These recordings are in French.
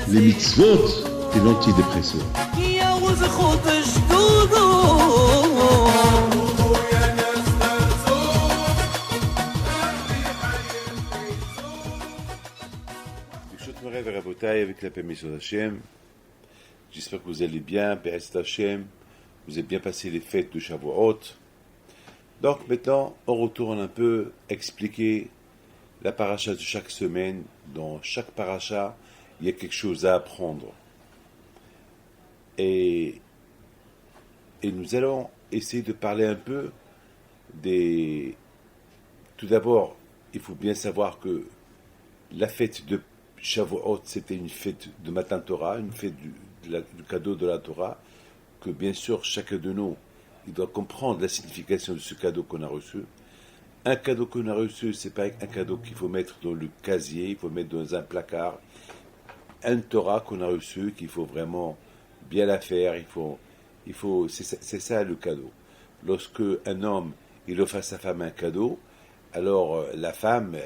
Les mitzvot et l'antidépresseur. Avec la permission d'Hachem, j'espère que vous allez bien, Be'ez Hachem, vous avez bien passé les fêtes de Shavuot. Donc maintenant, on retourne un peu expliquer la paracha de chaque semaine. Dans chaque paracha, il y a quelque chose à apprendre. Et nous allons essayer de parler un peu des... Tout d'abord, il faut bien savoir que la fête de Shavuot, c'était une fête de Matan Torah, une fête du cadeau de la Torah, que bien sûr, chacun de nous, il doit comprendre la signification de ce cadeau qu'on a reçu. Un cadeau qu'on a reçu, c'est pas un cadeau qu'il faut mettre dans le casier, il faut mettre dans un placard. Un Torah qu'on a reçu, qu'il faut vraiment bien la faire, c'est ça le cadeau. Lorsque un homme, il offre à sa femme un cadeau, alors la femme...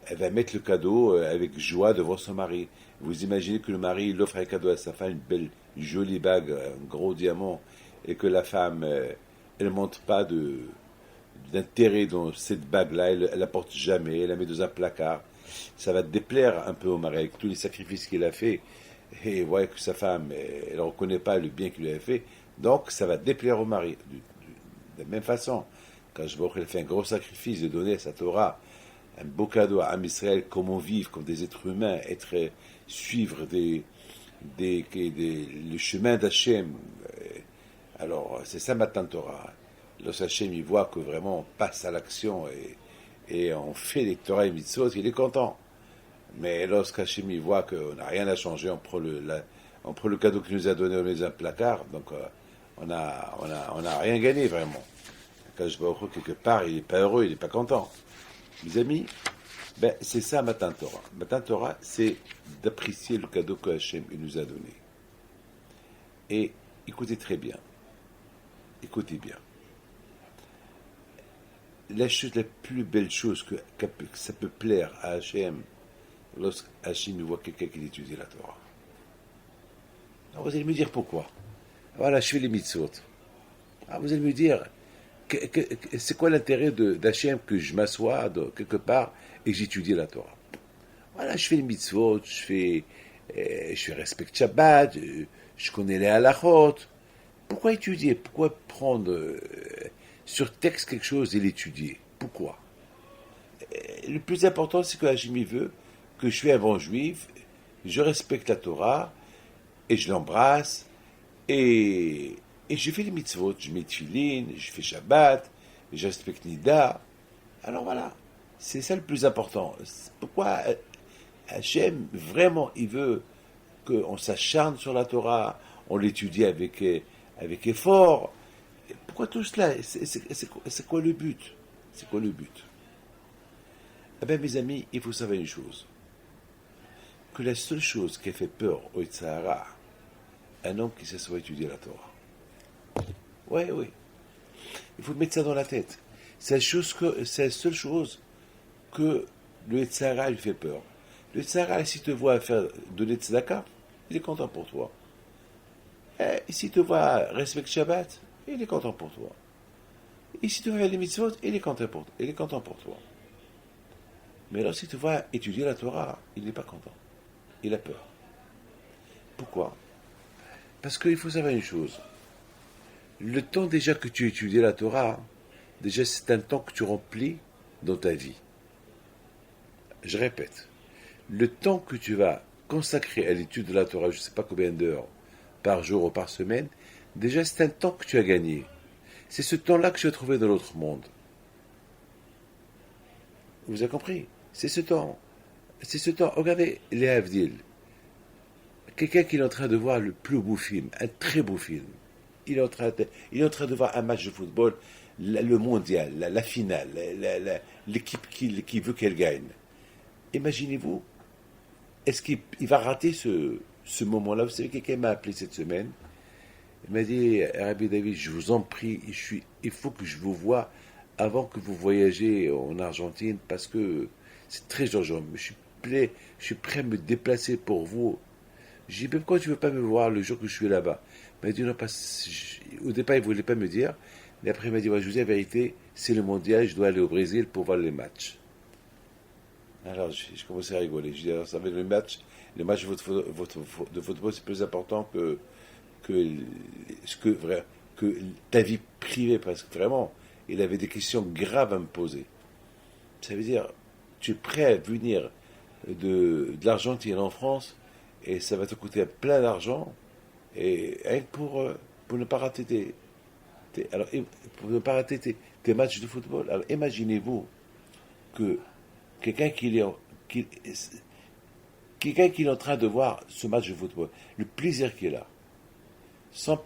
elle va mettre le cadeau avec joie devant son mari. Vous imaginez que le mari il offre un cadeau à sa femme, une belle, jolie bague, un gros diamant, et que la femme, elle ne montre pas d'intérêt dans cette bague-là, elle ne la porte jamais, elle la met dans un placard. Ça va déplaire un peu au mari, avec tous les sacrifices qu'il a fait, et vous voyez que sa femme, elle ne reconnaît pas le bien qu'il lui a fait, donc ça va déplaire au mari. De la même façon, quand je vois qu'elle fait un gros sacrifice de donner sa Torah, un beau cadeau à Am Israël, comment vivre comme des êtres humains, suivre le chemin d'Hachem. Alors, c'est ça Matan Torah. Lorsqu'Hachem il voit que vraiment on passe à l'action et on fait les Torah et Mitzvot, il est content. Mais lorsqu'Hachem il voit qu'on n'a rien à changer, on prend le cadeau qu'il nous a donné, on met dans un placard, donc on n'a rien gagné vraiment. Quand je vois quelque part, il n'est pas heureux, il n'est pas content. Mes amis, c'est ça Matan Torah. Matan Torah, c'est d'apprécier le cadeau que Hachem nous a donné. Et écoutez très bien. Écoutez bien. La plus belle chose que ça peut plaire à Hachem, lorsque Hachem voit quelqu'un qui étudie la Torah. Alors vous allez me dire pourquoi. Voilà, je fais les mitzvot. Alors vous allez me dire... c'est quoi l'intérêt d'Hachem que je m'assois quelque part et que j'étudie la Torah? Voilà, je fais les mitzvot, je respecte Shabbat, je connais les halachot. Pourquoi étudier? Pourquoi prendre sur texte quelque chose et l'étudier? Pourquoi? Le plus important, c'est que Hachem veut que je suis un bon juif, je respecte la Torah et je l'embrasse et je fais les mitzvot, je mets tefillin, je fais Shabbat, je respecte Nida. Alors voilà, c'est ça le plus important. Pourquoi Hachem, vraiment, il veut qu'on s'acharne sur la Torah, on l'étudie avec effort. Pourquoi tout cela? C'est quoi le but? C'est quoi le but? Eh bien, mes amis, il faut savoir une chose. Que la seule chose qui a fait peur au Yitzhara, un homme qui s'assoit étudier la Torah. Oui. Il faut mettre ça dans la tête. C'est la seule chose que le Yetzirah lui fait peur. Le Yetzirah, s'il te voit faire de l'Etzedaka, il est content pour toi. Et s'il te voit respecter Shabbat, il est content pour toi. Et si tu veux faire les mitzvot, il est content pour toi. Mais lorsqu'il te voit étudier la Torah, il n'est pas content. Il a peur. Pourquoi? Parce qu'il faut savoir une chose. Le temps déjà que tu étudies la Torah, déjà c'est un temps que tu remplis dans ta vie. Je répète, le temps que tu vas consacrer à l'étude de la Torah, je ne sais pas combien d'heures par jour ou par semaine, déjà c'est un temps que tu as gagné. C'est ce temps-là que tu as trouvé dans l'autre monde. Vous avez compris? C'est ce temps. Regardez les Havdil. Quelqu'un qui est en train de voir le plus beau film, un très beau film. Il est en train de voir un match de football, le mondial, la finale, l'équipe qui veut qu'elle gagne. Imaginez-vous, est-ce qu'il va rater ce moment-là? Vous savez, quelqu'un m'a appelé cette semaine. Il m'a dit, Rabbi David, je vous en prie, il faut que je vous voie avant que vous voyagez en Argentine, parce que c'est très urgent. Je suis prêt à me déplacer pour vous. J'ai dit, mais pourquoi tu ne veux pas me voir le jour que je suis là-bas? Il m'a dit, non, au départ, il ne voulait pas me dire. Mais après, il m'a dit, ouais, je vous dis la vérité, c'est le mondial, je dois aller au Brésil pour voir les matchs. Alors, j'ai commencé à rigoler. Je dis, alors, ça va le match de football, c'est plus important que, que ta vie privée, parce que vraiment, il avait des questions graves à me poser. Ça veut dire, tu es prêt à venir de l'Argentine en France, et ça va te coûter plein d'argent, et rien que pour ne pas rater alors, pour ne pas rater tes matchs de football. Alors imaginez-vous que quelqu'un qui, quelqu'un qui est en train de voir ce match de football, le plaisir qu'il a, sans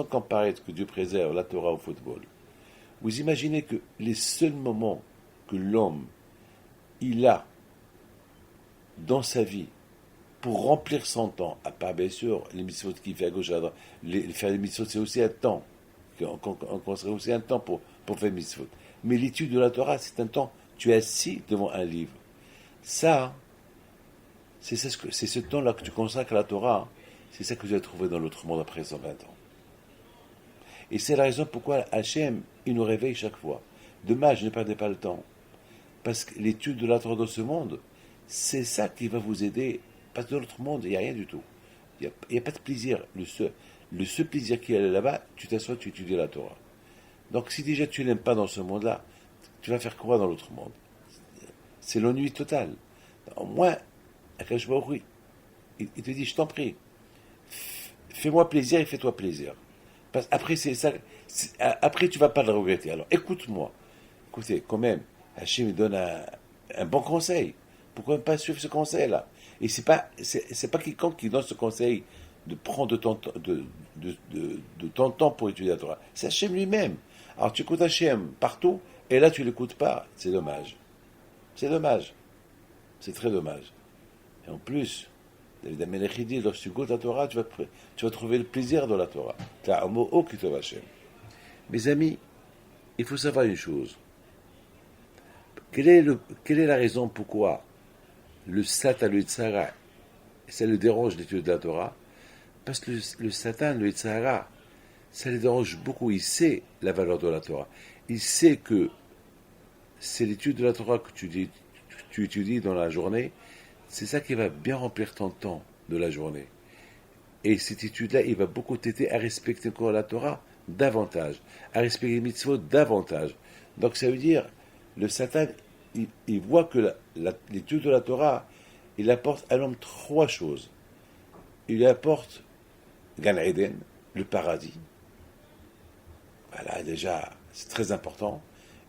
comparer ce que Dieu préserve, la Torah au football. Vous imaginez que les seuls moments que l'homme il a dans sa vie pour remplir son temps, à part bien sûr les mitzvot qu'il fait à gauche à droite, faire les mitzvot c'est aussi un temps, on serait aussi un temps pour faire les mitzvot. Mais l'étude de la Torah c'est un temps, tu es assis devant un livre. Ça, c'est ce temps-là que tu consacres à la Torah, c'est ça que tu vas trouver dans l'autre monde après 120 ans. Et c'est la raison pourquoi Hachem, il nous réveille chaque fois. Dommage, ne perdez pas le temps. Parce que l'étude de la Torah dans ce monde, c'est ça qui va vous aider. Parce que dans l'autre monde, il n'y a rien du tout. Il n'y a pas de plaisir. Le seul plaisir qu'il y a là-bas, tu t'assois, tu étudies la Torah. Donc si déjà tu n'aimes pas dans ce monde-là, tu vas faire quoi dans l'autre monde? C'est l'ennui total. Au moins, Akash Baruch Hu, il te dit, je t'en prie, fais-moi plaisir et fais-toi plaisir. Parce après, c'est ça, après, tu vas pas le regretter. Alors, écoute-moi. Écoutez, quand même, Hachem donne un bon conseil. Pourquoi ne pas suivre ce conseil-là? Et c'est pas quiconque qui donne ce conseil de prendre de ton temps pour étudier la Torah. C'est Hachem lui-même. Alors, tu écoutes Hachem partout, et là, tu l'écoutes pas. C'est dommage. C'est dommage. C'est très dommage. Et en plus, David Amelech dit, lorsque tu goûtes la Torah, tu vas trouver le plaisir de la Torah. Mes amis, il faut savoir une chose. Quelle est la raison pourquoi le Satan, le Yitzhara, ça le dérange l'étude de la Torah? Parce que le Satan, le Yitzhara, ça le dérange beaucoup. Il sait la valeur de la Torah. Il sait que c'est l'étude de la Torah que tu étudies dans la journée, c'est ça qui va bien remplir ton temps de la journée. Et cette étude-là, il va beaucoup t'aider à respecter encore la Torah davantage, à respecter les mitzvot davantage. Donc ça veut dire, le Satan, il voit que l'étude de la Torah, il apporte à l'homme trois choses. Il lui apporte Gan Eden, le paradis. Voilà, déjà, c'est très important.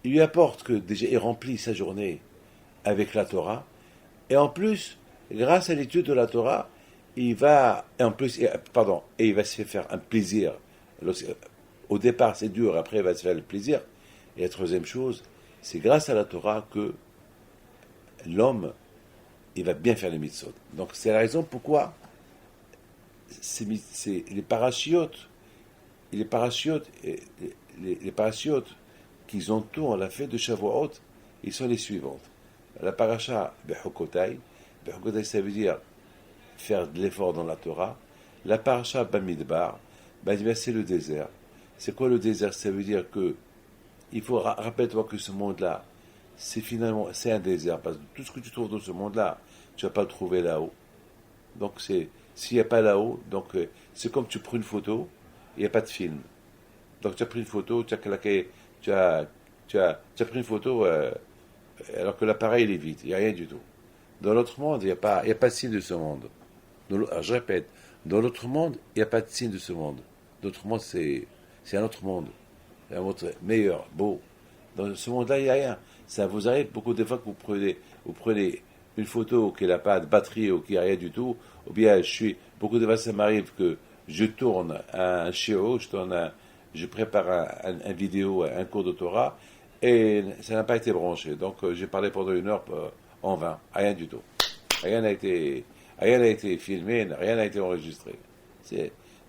Il lui apporte que déjà, il remplit sa journée avec la Torah. Et en plus, grâce à l'étude de la Torah, il va se faire un plaisir. Au départ, c'est dur, après, il va se faire le plaisir. Et la troisième chose, c'est grâce à la Torah que l'homme, il va bien faire les mitzvot. Donc, c'est la raison pourquoi c'est les parachiotes qui entourent la fête de Shavuot, ils sont les suivantes. La paracha Bechokotai, ça veut dire faire de l'effort dans la Torah. La paracha Bamidbar, c'est le désert. C'est quoi le désert? Ça veut dire que il faut rappelle-toi que ce monde-là, c'est un désert, parce que tout ce que tu trouves dans ce monde-là, tu vas pas le trouver là-haut. Donc s'il n'y a pas là-haut, donc c'est comme tu prends une photo, il n'y a pas de film. Donc tu as pris une photo, tu as claqué, tu as pris une photo alors que l'appareil il est vide, il n'y a rien du tout. Dans l'autre monde, il n'y a pas de signe de ce monde. Alors, je répète, dans l'autre monde, il n'y a pas de signe de ce monde. L'autre monde, c'est un autre monde. C'est un monde meilleur, beau. Dans ce monde-là, il n'y a rien. Ça vous arrive beaucoup de fois que vous prenez une photo qui n'a pas de batterie ou qui n'a rien du tout, ou bien beaucoup de fois ça m'arrive que je tourne un shiur, je prépare un vidéo, un cours de Torah, et ça n'a pas été branché. Donc j'ai parlé pendant 1 heure en vain, rien du tout. Rien n'a été filmé, rien n'a été enregistré.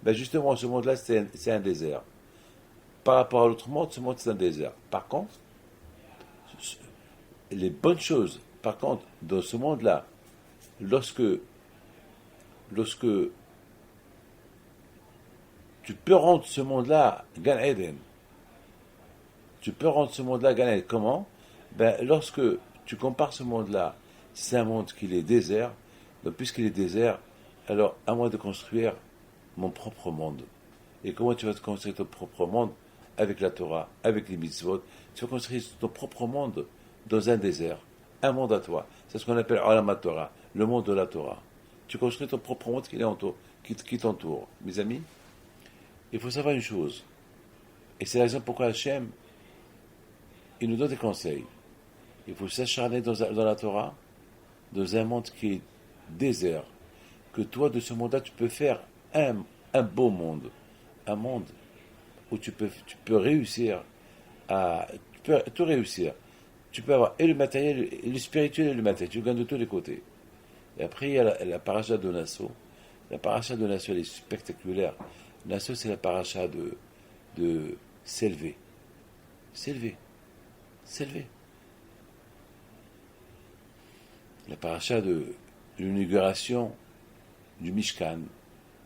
Justement, ce monde-là, c'est un désert. Par rapport à l'autre monde, ce monde, c'est un désert. Par contre, les bonnes choses, par contre, dans ce monde-là, lorsque tu peux rendre ce monde-là Gan Eden, tu peux rendre ce monde-là Gan Eden. Comment? Ben, lorsque tu compares ce monde-là, c'est un monde qui est désert, donc puisqu'il est désert, alors à moi de construire mon propre monde. Et comment tu vas te construire ton propre monde? Avec la Torah, avec les mitzvot. Tu vas construire ton propre monde dans un désert, un monde à toi. C'est ce qu'on appelle Olam Torah, le monde de la Torah. Tu construis ton propre monde qui t'entoure. Mes amis, il faut savoir une chose, et c'est la raison pourquoi Hachem, il nous donne des conseils. Il faut s'acharner dans la Torah, dans un monde qui est désert, que toi, de ce monde-là, tu peux faire un beau monde, un monde où tu peux réussir tu peux tout réussir. Tu peux avoir et le matériel, et le spirituel et le matériel. Tu gagnes de tous les côtés. Et après, il y a la paracha de Nassau. La paracha de Nassau, elle est spectaculaire. Nassau, c'est la paracha de s'élever. S'élever. S'élever. La paracha de l'inauguration du Mishkan.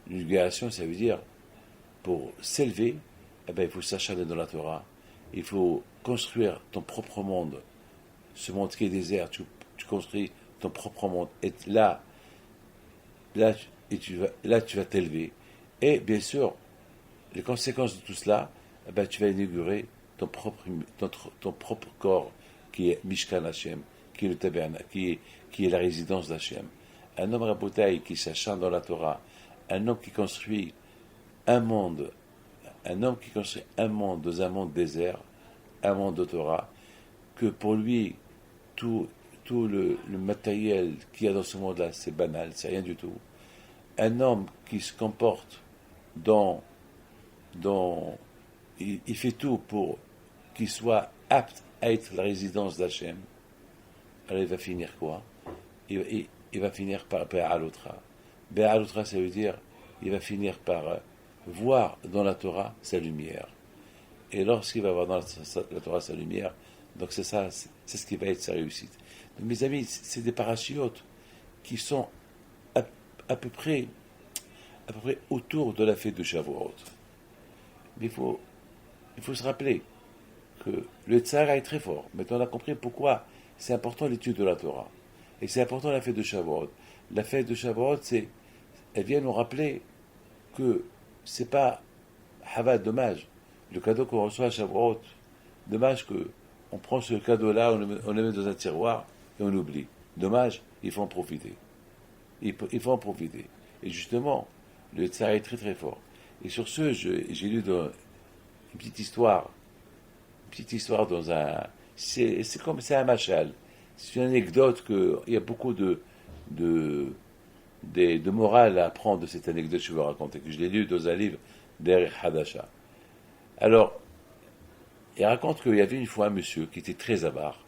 L'inauguration, ça veut dire, pour s'élever, eh ben, il faut s'acharner dans la Torah. Il faut construire ton propre monde. Ce monde qui est désert, tu construis ton propre monde. Et là tu vas t'élever. Et bien sûr, les conséquences de tout cela, eh ben, tu vas inaugurer ton propre corps, qui est Mishkan Hashem, qui est le tabernacle, qui est la résidence d'Hachem. Un homme rabotaï qui s'acharne dans la Torah, un homme qui construit un monde dans un monde désert, un monde de Torah, que pour lui, tout le matériel qu'il y a dans ce monde-là, c'est banal, c'est rien du tout. Un homme qui se comporte il fait tout pour qu'il soit apte à être la résidence d'Hachem, alors il va finir quoi? Il va finir par Be'alotra. Be'alotra, ça veut dire, il va finir par voir dans la Torah sa lumière. Et lorsqu'il va voir dans la Torah sa lumière, donc c'est ça, c'est ce qui va être sa réussite. Donc, mes amis, c'est des parachutes qui sont à peu près autour de la fête de Shavuot. Mais il faut se rappeler que le Tzara est très fort. Maintenant, on a compris pourquoi c'est important l'étude de la Torah. Et c'est important la fête de Shavuot. La fête de Shavuot, elle vient nous rappeler que c'est pas Havad, dommage. Le cadeau qu'on reçoit à Shavuot, dommage qu'on prend ce cadeau-là, on le met dans un tiroir et on oublie. Dommage, il faut en profiter. Il faut en profiter. Et justement, le Tzara est très très fort. Et sur ce, j'ai lu dans une petite histoire dans un... C'est un machal. C'est une anecdote il y a beaucoup de morale à apprendre de cette anecdote que je vais vous raconter, que je l'ai lu dans un livre d'Erich Hadasha. Alors, il raconte qu'il y avait une fois un monsieur qui était très avare,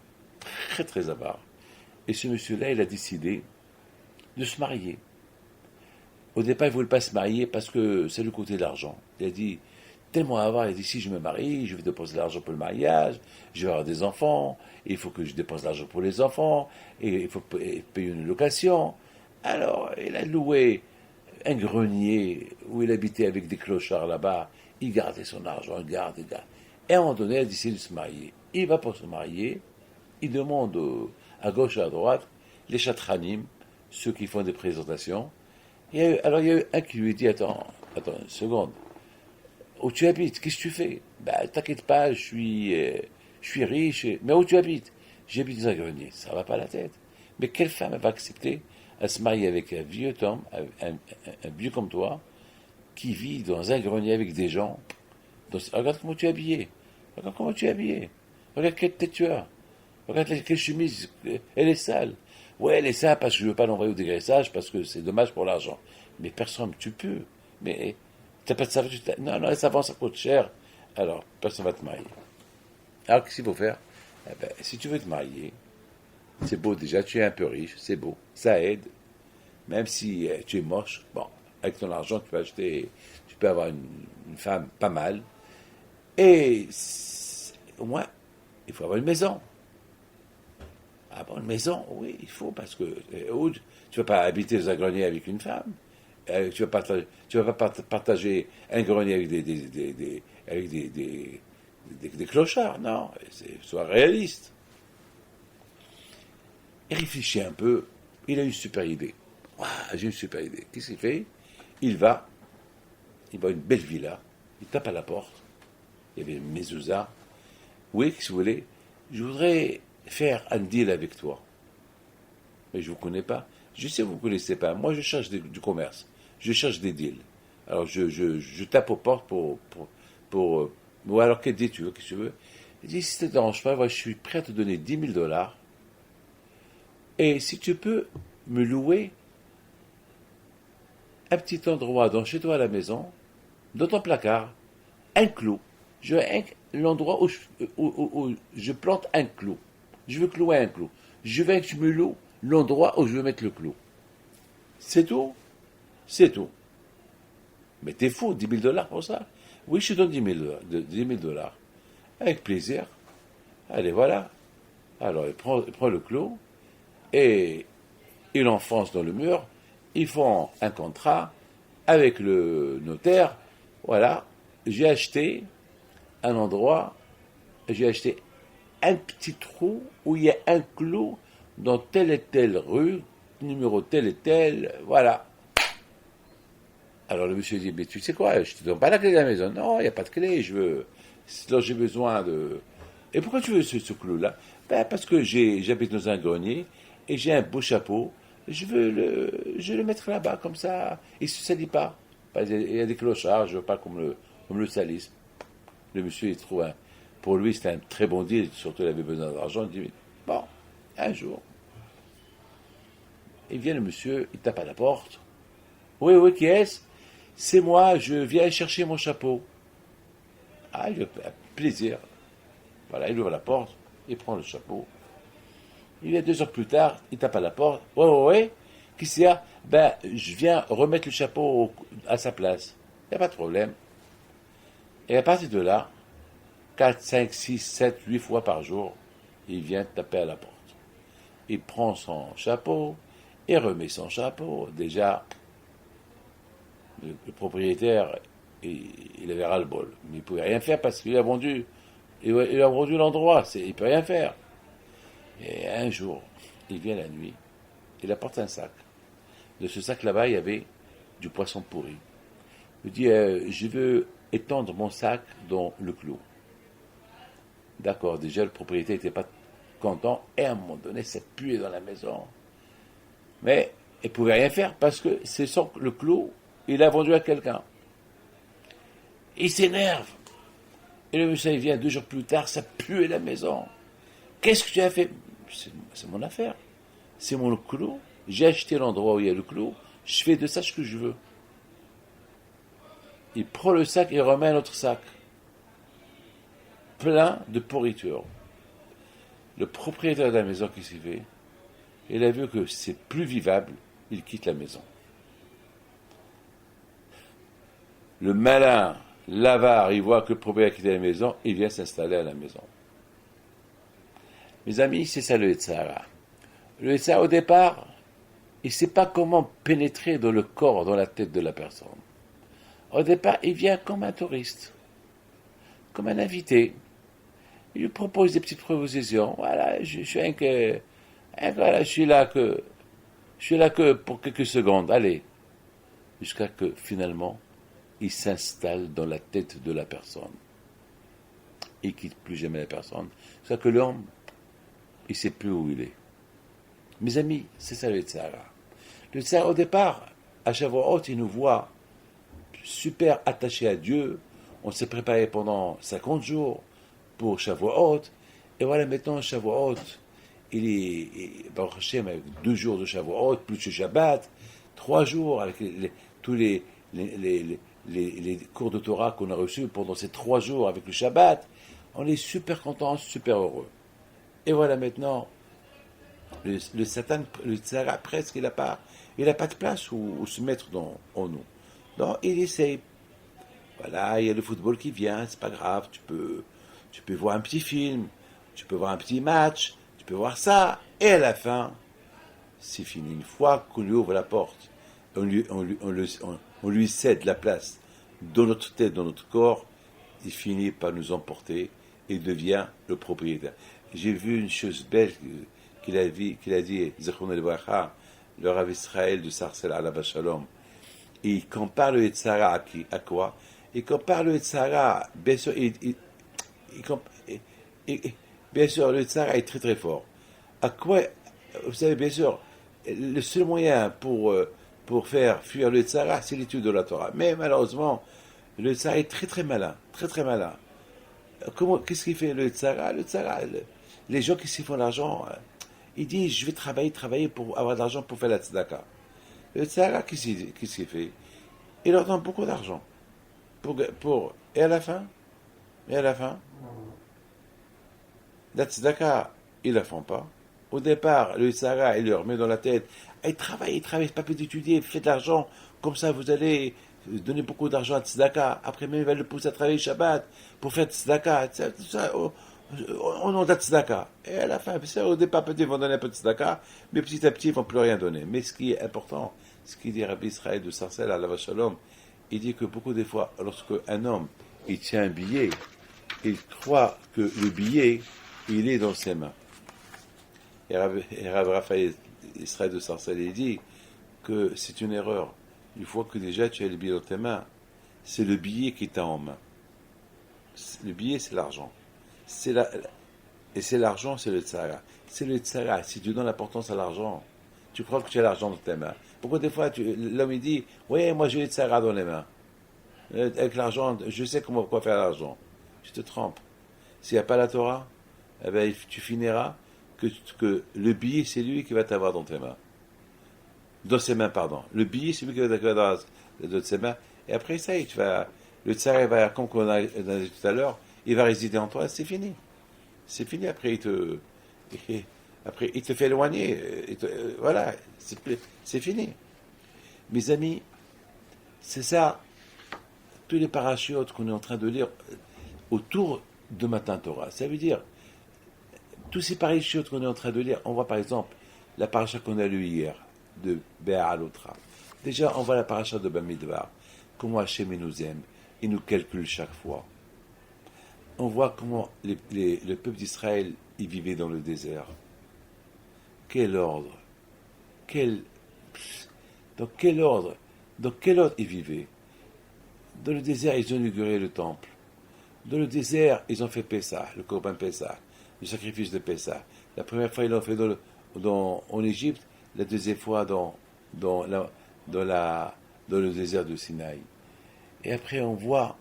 très très avare. Et ce monsieur-là, il a décidé de se marier. Au départ, il ne voulait pas se marier parce que ça lui coûtait de l'argent. Il a dit, tellement avare, il a dit, si je me marie, je vais dépenser de l'argent pour le mariage, je vais avoir des enfants, il faut que je dépense de l'argent pour les enfants, et il faut payer une location. Alors, il a loué un grenier où il habitait avec des clochards là-bas. Il gardait son argent, il garde. Et à un moment donné, il a décidé de se marier. Il va pour se marier, il demande à gauche et à droite les chatranim, ceux qui font des présentations. Alors il y a eu un qui lui dit, attends une seconde, où tu habites, qu'est-ce que tu fais? T'inquiète pas, je suis riche, mais où tu habites? J'habite dans un grenier, ça va pas la tête. Mais quelle femme va accepter à se marier avec un vieux homme, un vieux comme toi, qui vit dans un grenier avec des gens? Regarde comment tu es habillé. Regarde quelle tête tu as. Regarde quelle chemise. Elle est sale. Ouais, elle est sale parce que je ne veux pas l'envoyer au dégraissage, parce que c'est dommage pour l'argent. Mais personne, tu peux. Mais t'as pas de savon. Non, les savons, ça coûte cher. Alors, personne ne va te marier. Alors, qu'est-ce qu'il faut faire? Si tu veux te marier, c'est beau déjà, tu es un peu riche, c'est beau, ça aide. Même si tu es moche, bon, avec ton argent, tu peux avoir une femme pas mal. Et au moins, il faut avoir une maison. Ah bon, une maison, oui, il faut, parce que tu vas pas habiter dans un grenier avec une femme. Tu vas pas partager un grenier avec avec des clochards, non. Sois réaliste. Il réfléchit un peu, il a une super idée. Ouah, j'ai une super idée. Qu'est-ce qu'il fait? Il va à une belle villa, il tape à la porte, il y avait une mezouza. Oui, qu'est-ce que vous voulez? Je voudrais faire un deal avec toi. Mais je ne vous connais pas. Je sais que vous ne me connaissez pas. Moi, je cherche du commerce. Je cherche des deals. Alors, je tape aux portes ou alors, quel deal tu veux? Qu'est-ce que tu veux? Il dit, si ça ne te dérange pas, moi, je suis prêt à te donner 10 000 $. Et si tu peux me louer un petit endroit chez toi à la maison, dans ton placard, un clou. Je veux l'endroit où je plante un clou. Je veux clouer un clou. Je veux que tu me loues l'endroit où je veux mettre le clou. C'est tout? C'est tout. Mais t'es fou, 10 000 $ pour ça? Oui, je te donne 10 000 $. Avec plaisir. Allez, voilà. Alors, il prend le clou et il l'enfonce dans le mur. Ils font un contrat avec le notaire. Voilà, j'ai acheté un endroit, j'ai acheté un petit trou où il y a un clou dans telle et telle rue, numéro tel et tel, voilà. Alors le monsieur dit, mais tu sais quoi, je te donne pas la clé de la maison. Non, il n'y a pas de clé, là j'ai besoin de... Et pourquoi tu veux ce clou-là? Ben, parce que j'habite dans un grenier et j'ai un beau chapeau, je veux le mettre là-bas, comme ça, il ne se salit pas. Il y a des clochards, je veux pas qu'on me le salisse. Le monsieur, il trouve pour lui, c'était un très bon deal, surtout il avait besoin d'argent, il dit, bon, un jour, il vient le monsieur, il tape à la porte. Oui, oui, qui est-ce? C'est moi, je viens chercher mon chapeau. Ah, il a plaisir. Voilà, il ouvre la porte, il prend le chapeau. Il vient 2 heures plus tard, il tape à la porte. Ouais, ouais, ouais. Qu'est-ce qu'il y a? Ben, je viens remettre le chapeau à sa place. Il n'y a pas de problème. Et à partir de là, 4, 5, 6, 7, 8 fois par jour, il vient taper à la porte. Il prend son chapeau, il remet son chapeau. Déjà, le propriétaire, il avait ras-le-bol. Mais il ne pouvait rien faire parce qu'il a vendu l'endroit. Il ne peut rien faire. Et un jour, il vient la nuit, il apporte un sac. De ce sac là-bas, il y avait du poisson pourri. Il dit, je veux étendre mon sac dans le clou. D'accord, déjà le propriétaire n'était pas content, et à un moment donné, ça puait dans la maison. Mais il ne pouvait rien faire parce que c'est le clou, il l'a vendu à quelqu'un. Il s'énerve. Et le monsieur, il vient 2 jours plus tard, ça puait la maison. Qu'est-ce que tu as fait? C'est mon affaire. C'est mon clou. J'ai acheté l'endroit où il y a le clou. Je fais de ça ce que je veux. Il prend le sac et remet un autre sac. Plein de pourriture. Le propriétaire de la maison qui s'y fait, il a vu que c'est plus vivable, il quitte la maison. Le malin, l'avare, il voit que le propriétaire a quitté la maison, il vient s'installer à la maison. Mes amis, c'est ça le Yetzirah. Le Yetzirah, au départ, il ne sait pas comment pénétrer dans le corps, dans la tête de la personne. Au départ, il vient comme un touriste, comme un invité. Il lui propose des petites propositions. Voilà, je suis là que pour quelques secondes. Allez, jusqu'à que finalement, il s'installe dans la tête de la personne. Il ne quitte plus jamais la personne. C'est que l'homme, il ne sait plus où il est. Mes amis, c'est ça le Yetzirah. Le Yetzirah, au départ, à Shavuot, il nous voit super attachés à Dieu. On s'est préparé pendant 50 jours pour Shavuot. Et voilà, maintenant, Shavuot, il est, Baruch Hashem, avec 2 jours de Shavuot, plus le Shabbat, 3 jours, avec tous les cours de Torah qu'on a reçus pendant ces 3 jours avec le Shabbat. On est super contents, super heureux. Et voilà, maintenant, le Satan, le Tzara, presque, il n'a pas de place où se mettre en nous. Donc, il essaye. Voilà, il y a le football qui vient, c'est pas grave, tu peux voir un petit film, tu peux voir un petit match, tu peux voir ça, Et à la fin, c'est fini. Une fois qu'on lui ouvre la porte, on lui cède la place dans notre tête, dans notre corps, il finit par nous emporter et devient le propriétaire. J'ai vu une chose belle qu'il a dit, Zechron el-Bracha, le Rav Israël de Sarcelles Alav Shalom. Et il compare le Yetzara à quoi? Il compare le Yetzara, bien sûr, bien sûr, le Yetzara est très très fort. À quoi? Vous savez, bien sûr, le seul moyen pour faire fuir le Yetzara, c'est l'étude de la Torah. Mais malheureusement, le Yetzara est très très malin, très très malin. Qu'est-ce qu'il fait le Yetzara? Le Yetzara, les gens qui s'y font l'argent, ils disent je vais travailler pour avoir de l'argent pour faire la tzedaka. Le Yetzara, qu'est-ce qu'il fait? Il leur donne beaucoup d'argent. Et à la fin, la tzedaka, ils ne la font pas. Au départ, le Yetzara, il leur met dans la tête, travaillez, c'est pas fait d'étudier, faites de l'argent, comme ça vous allez donner beaucoup d'argent à tzedaka. Après même, il va le pousser à travailler Shabbat pour faire tzedaka, tout ça, au nom de la tzedaka. Et à la fin, au départ, peut-être ils vont donner un peu de tzedaka, mais petit à petit, ils ne vont plus rien donner. Mais ce qui est important, ce qu'il dit Rabbi Israël de Sarcelles à Alav Shalom, il dit que beaucoup des fois, lorsque un homme, il tient un billet, il croit que le billet, il est dans ses mains. Et Rav Raphaël Israël de Sarcelles, il dit que c'est une erreur. Une fois que déjà tu as le billet dans tes mains, c'est le billet qui t'a en main. Le billet, c'est l'argent. Et c'est l'argent, c'est le tzara. C'est le tzara. Si tu donnes l'importance à l'argent, tu crois que tu as l'argent dans tes mains. Pourquoi des fois, l'homme il dit, oui, moi j'ai le tzara dans les mains. Avec l'argent, je sais quoi faire l'argent. Je te trompe. S'il n'y a pas la Torah, eh ben, tu finiras que le billet, c'est lui qui va t'avoir dans tes mains. Dans ses mains, pardon. Le billet, c'est lui qui va t'avoir dans ses mains. Et après ça, le tzara va, comme on a dit tout à l'heure, il va résider en toi, c'est fini. C'est fini, après il te fait éloigner. Voilà, c'est fini. Mes amis, c'est ça, tous les parachutes qu'on est en train de lire autour de Matin Torah. Ça veut dire, tous ces parachutes qu'on est en train de lire, on voit par exemple la paracha qu'on a lue hier, de Bé'alotra. Déjà, on voit la paracha de Bamidbar, comment Hachem nous aime, il nous calcule chaque fois. On voit comment le peuple d'Israël y vivait dans le désert. Quel ordre, dans quel ordre ils vivaient? Dans le désert, ils ont inauguré le temple. Dans le désert, ils ont fait Pessah, le Korban Pessah, le sacrifice de Pessah. La première fois, ils l'ont fait en Égypte, la deuxième fois dans le désert de Sinaï. Et après, on voit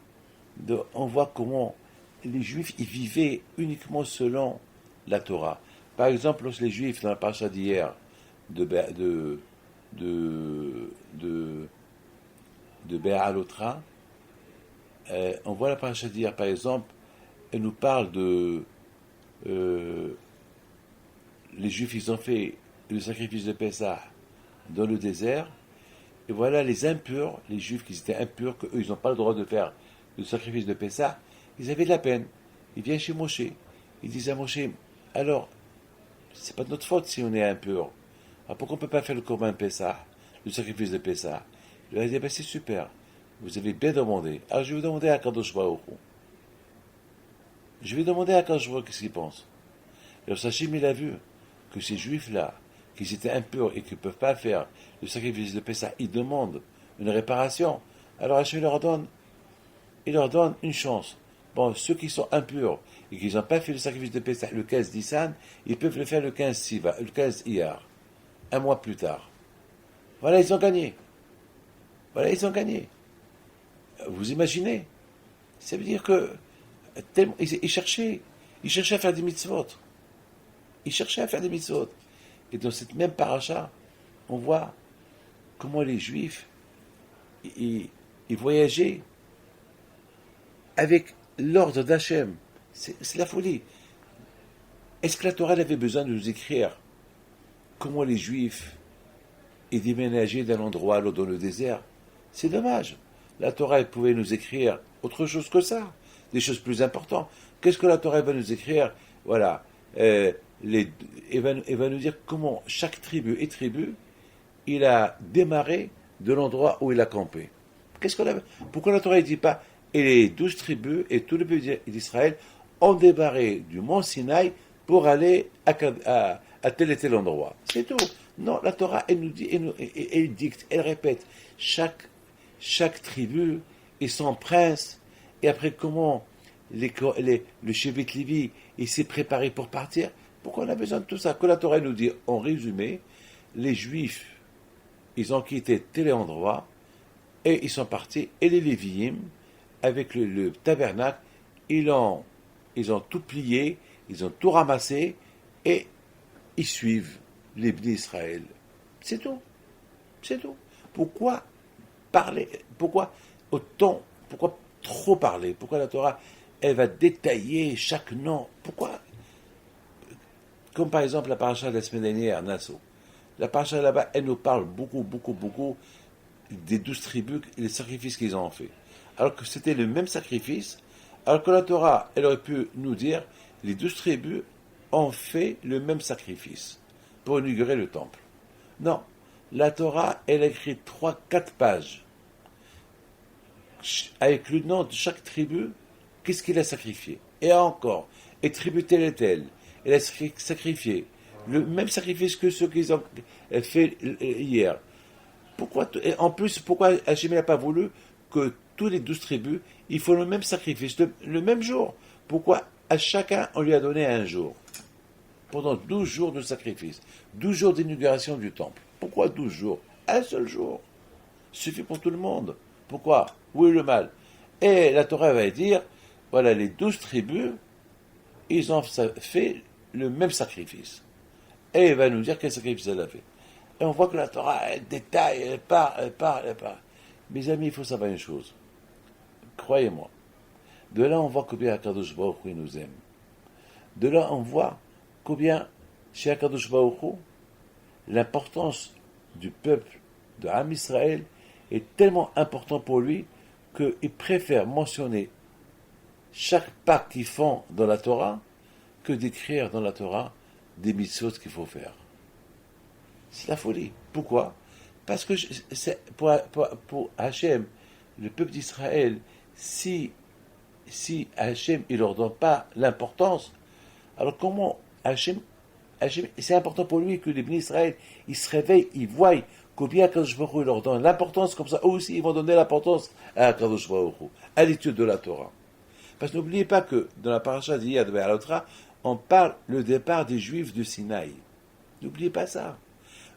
comment les Juifs ils vivaient uniquement selon la Torah. Par exemple, lorsque les Juifs, dans la paracha d'hier, de Bé'alotra, on voit la paracha d'hier, par exemple, elle nous parle de les Juifs, ils ont fait le sacrifice de Pessah dans le désert, et voilà les impurs, les Juifs qui étaient impurs, qu'eux, ils n'ont pas le droit de faire le sacrifice de Pessah, ils avaient de la peine. Ils viennent chez Moshe, ils disent à Moshe, alors, c'est pas de notre faute si on est impur. Alors pourquoi on ne peut pas faire le Korban Pessah, le sacrifice de Pessah? Il leur a dit, ben c'est super, vous avez bien demandé. Alors je vais demander à Kadosh Baruch Hu. Je vais demander à Kadosh Baruch Hu qu'est-ce qu'il pense. Alors Sachim, il a vu que ces Juifs-là, qui étaient impurs et qui ne peuvent pas faire le sacrifice de Pessah, ils demandent une réparation. Alors Hachem leur donne une chance. Bon, ceux qui sont impurs et qui n'ont pas fait le sacrifice de Pessah le 15 Nissan, ils peuvent le faire le 15 Siva, le 15 Iyar, un mois plus tard. Voilà, ils ont gagné. Vous imaginez? Ça veut dire que ils cherchaient à faire des mitzvot. Et dans cette même paracha, on voit comment les Juifs ils voyageaient avec l'ordre d'Hachem. C'est la folie. Est-ce que la Torah avait besoin de nous écrire comment les Juifs ils déménageaient d'un endroit à l'autre dans le désert? C'est dommage. La Torah elle pouvait nous écrire autre chose que ça, des choses plus importantes. Qu'est-ce que la Torah va nous écrire? Voilà. il va nous dire comment chaque tribu et tribu, il a démarré de l'endroit où il a campé. Pourquoi la Torah ne dit pas et les 12 tribus et tout le peuple d'Israël ont démarré du mont Sinaï pour aller à tel et tel endroit. C'est tout. Non, la Torah, elle nous dit, elle dicte, elle répète. Chaque tribu et son prince. Et après, comment le Shevet Lévi, il s'est préparé pour partir. Pourquoi on a besoin de tout ça? Que la Torah nous dit, en résumé, les Juifs, ils ont quitté tel endroit et ils sont partis. Et les Lévi'im, avec le tabernacle, ils ont tout plié, ils ont tout ramassé et ils suivent les Bnei Israël. C'est tout. C'est tout. Pourquoi parler? Pourquoi trop parler? Pourquoi la Torah, elle va détailler chaque nom? Pourquoi? Comme par exemple la paracha de la semaine dernière, Nassau. La paracha là-bas, elle nous parle beaucoup des 12 tribus et les sacrifices qu'ils ont fait. Alors que c'était le même sacrifice, alors que la Torah, elle aurait pu nous dire, les 12 tribus ont fait le même sacrifice pour inaugurer le temple. Non, la Torah, elle a écrit 3-4 pages avec le nom de chaque tribu, qu'est-ce qu'il a sacrifié. Et encore, et tribu telle et telle, elle a sacrifié le même sacrifice que ceux qu'ils ont fait hier. En plus, pourquoi Hachem n'a pas voulu que tous les 12 tribus, ils font le même sacrifice, le même jour? Pourquoi à chacun, on lui a donné un jour? Pendant 12 jours de sacrifice, 12 jours d'inauguration du temple. Pourquoi 12 jours? Un seul jour. Suffit pour tout le monde. Pourquoi? Où est le mal? Et la Torah va dire, voilà, les 12 tribus, ils ont fait le même sacrifice. Et elle va nous dire quel sacrifice elle a fait. Et on voit que la Torah, elle détaille, elle parle. Mes amis, il faut savoir une chose. Croyez-moi. De là, on voit combien Akadosh Baruch Hu nous aime. De là, on voit combien, chez Akadosh Baruch Hu, l'importance du peuple de Am Israël est tellement important pour lui qu'il préfère mentionner chaque pas qu'ils font dans la Torah que d'écrire dans la Torah des mitzvot qu'il faut faire. C'est la folie. Pourquoi? Parce que pour Hachem, le peuple d'Israël, si Hachem il leur donne pas l'importance, alors comment Hachem, c'est important pour lui que les bénis Israël, ils se réveillent, ils voient combien Kadosh Baruch Hu leur donne l'importance, comme ça eux aussi ils vont donner l'importance à Kadosh Baruch Hu, à l'étude de la Torah. Parce que n'oubliez pas que dans la paracha d'hier de Be'alotra, on parle le départ des Juifs de Sinaï. N'oubliez pas ça.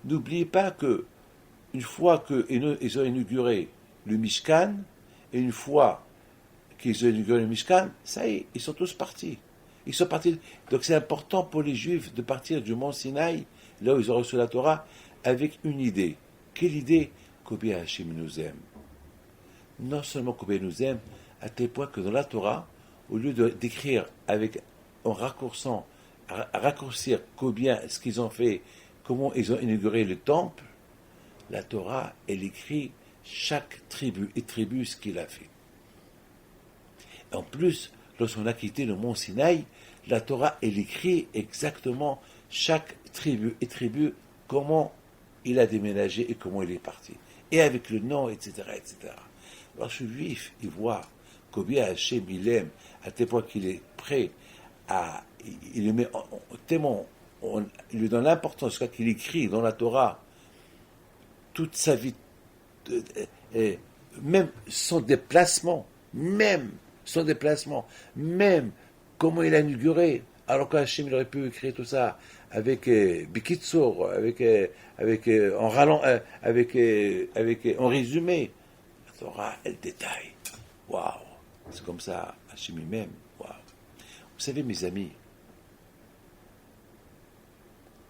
N'oubliez pas que une fois qu'ils ont inauguré le Mishkan, et une fois qu'ils ont inauguré le Mishkan, ça y est, ils sont tous partis. Ils sont partis. Donc c'est important pour les Juifs de partir du mont Sinaï, là où ils ont reçu la Torah, avec une idée. Quelle idée? Combien Hachem nous aime. Non seulement combien il nous aime, à tel point que dans la Torah, au lieu d'écrire en raccourcir combien ce qu'ils ont fait, comment ils ont inauguré le temple, la Torah, elle écrit chaque tribu et tribu ce qu'il a fait. En plus, lorsqu'on a quitté le mont Sinaï, la Torah, elle écrit exactement chaque tribu et tribu comment il a déménagé et comment il est parti. Et avec le nom, etc., etc. Alors, ce juif, il voit combien Hachem, il aime, à tel point qu'il est prêt à... Il le met tellement... il lui donne l'importance qu'il écrit dans la Torah toute sa vie, même son déplacement, même comment il a inauguré, alors qu'Hachem il aurait pu écrire tout ça avec Bikitsur, en résumé. La Torah, elle détaille. Waouh, c'est comme ça, Hachem lui-même. Waouh. Vous savez, mes amis,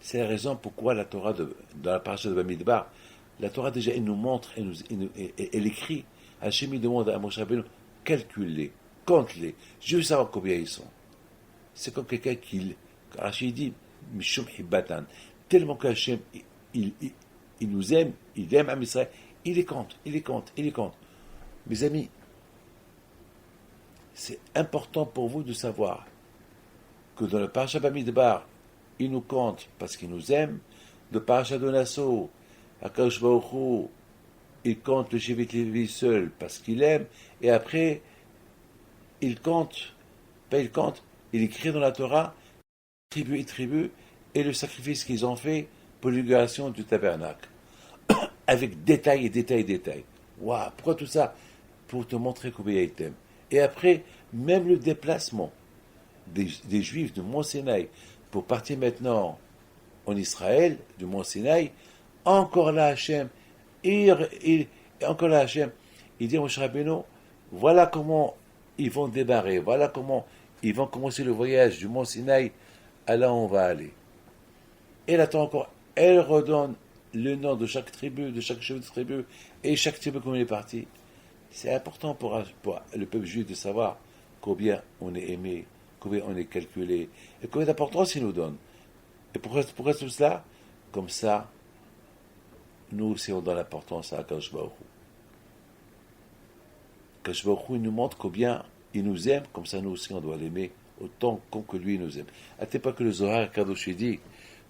c'est la raison pourquoi la Torah, dans la paracha de Bamidbar, la Torah déjà, elle nous montre, elle écrit. Hachem il demande à Moshe Rabbeinu, calcule-les, compte-les, je veux savoir combien ils sont. C'est comme quelqu'un qui, Rachid dit, Mishum Hibbatan, tellement qu'Hachem, il nous aime, il aime Am Israël, il les compte. Mes amis, c'est important pour vous de savoir que dans le Parashat Bamidbar, il nous compte parce qu'il nous aime. De Parashat Nasso, Akadosh Baruch Hu, il compte le Shevet Lévi seul parce qu'il aime. Et après, il compte, pas il compte, il écrit dans la Torah, tribu et tribu, et le sacrifice qu'ils ont fait pour l'inauguration du tabernacle. Avec détail et détail et détail. Waouh, pourquoi tout ça? Pour te montrer combien il t'aime. Et après, même le déplacement des Juifs du Mont Sinaï pour partir maintenant en Israël, du Mont Sinaï, encore là Hachem, encore là Hachem, il dit à Moshe Rabbeinu, voilà comment ils vont débarrer, voilà comment ils vont commencer le voyage du Mont Sinaï à là où on va aller. Elle attend encore, elle redonne le nom de chaque tribu, de chaque chef de tribu, et chaque tribu comme il est parti. C'est important pour le peuple juif de savoir combien on est aimé, combien on est calculé, et combien d'importance il nous donne. Et pourquoi tout cela? Comme ça, nous aussi on donne l'importance à Akadosh Baruch Hu. Akadosh Baruch Hu, il nous montre combien il nous aime, comme ça nous aussi on doit l'aimer autant que lui nous aime. À tel point que le Zohar Kadosh dit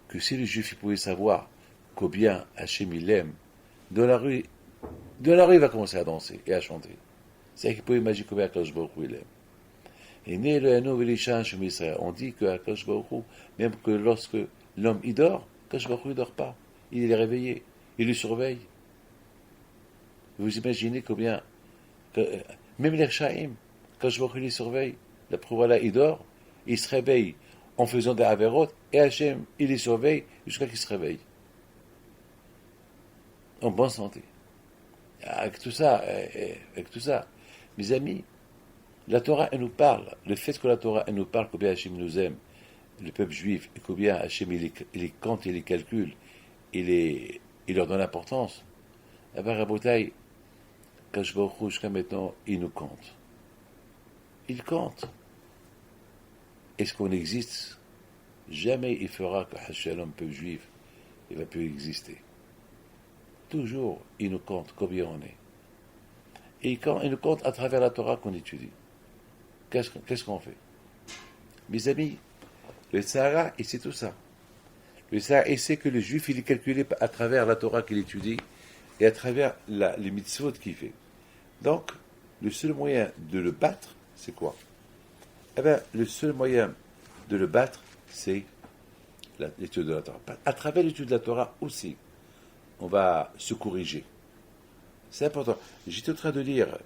que si les Juifs pouvaient savoir combien Hachem il aime, de la rue il va commencer à danser et à chanter. C'est-à-dire qu'il pouvait imaginer combien Akadosh Baruch Hu il aime. Et né le Hano Velishan Shem Israël, on dit que Akadosh Baruch Hu, même que lorsque l'homme il dort, Akadosh Baruch Hu ne dort pas, il est réveillé, il le surveille. Vous imaginez combien, même les Shaim, Akadosh Baruch Hu les surveille. La preuve là, il dort, il se réveille en faisant des avérotes, et Hachem, il les surveille jusqu'à qu'il se réveille. En bonne santé. Avec tout ça, mes amis, la Torah, elle nous parle. Le fait que la Torah, elle nous parle combien Hachem nous aime, le peuple juif, et combien Hachem, il les compte, il les calcule, il leur donne l'importance. Eh bien, Rabotai, Kadosh Baruch Hu, jusqu'à maintenant, il nous compte. Il compte. Est-ce qu'on existe? Jamais il fera que Hachem, peuple juif, il va plus exister. Toujours, il nous compte combien on est. Et quand il nous compte à travers la Torah qu'on étudie. Qu'est-ce qu'on fait? Mes amis, le Sahara, il sait tout ça. Le Sahara, il sait que le juif, il est calculé à travers la Torah qu'il étudie et à travers les mitzvot qu'il fait. Donc, le seul moyen de le battre, c'est quoi? Eh bien, le seul moyen de le battre, c'est l'étude de la Torah. À travers l'étude de la Torah aussi, on va se corriger. C'est important. J'étais en train de lire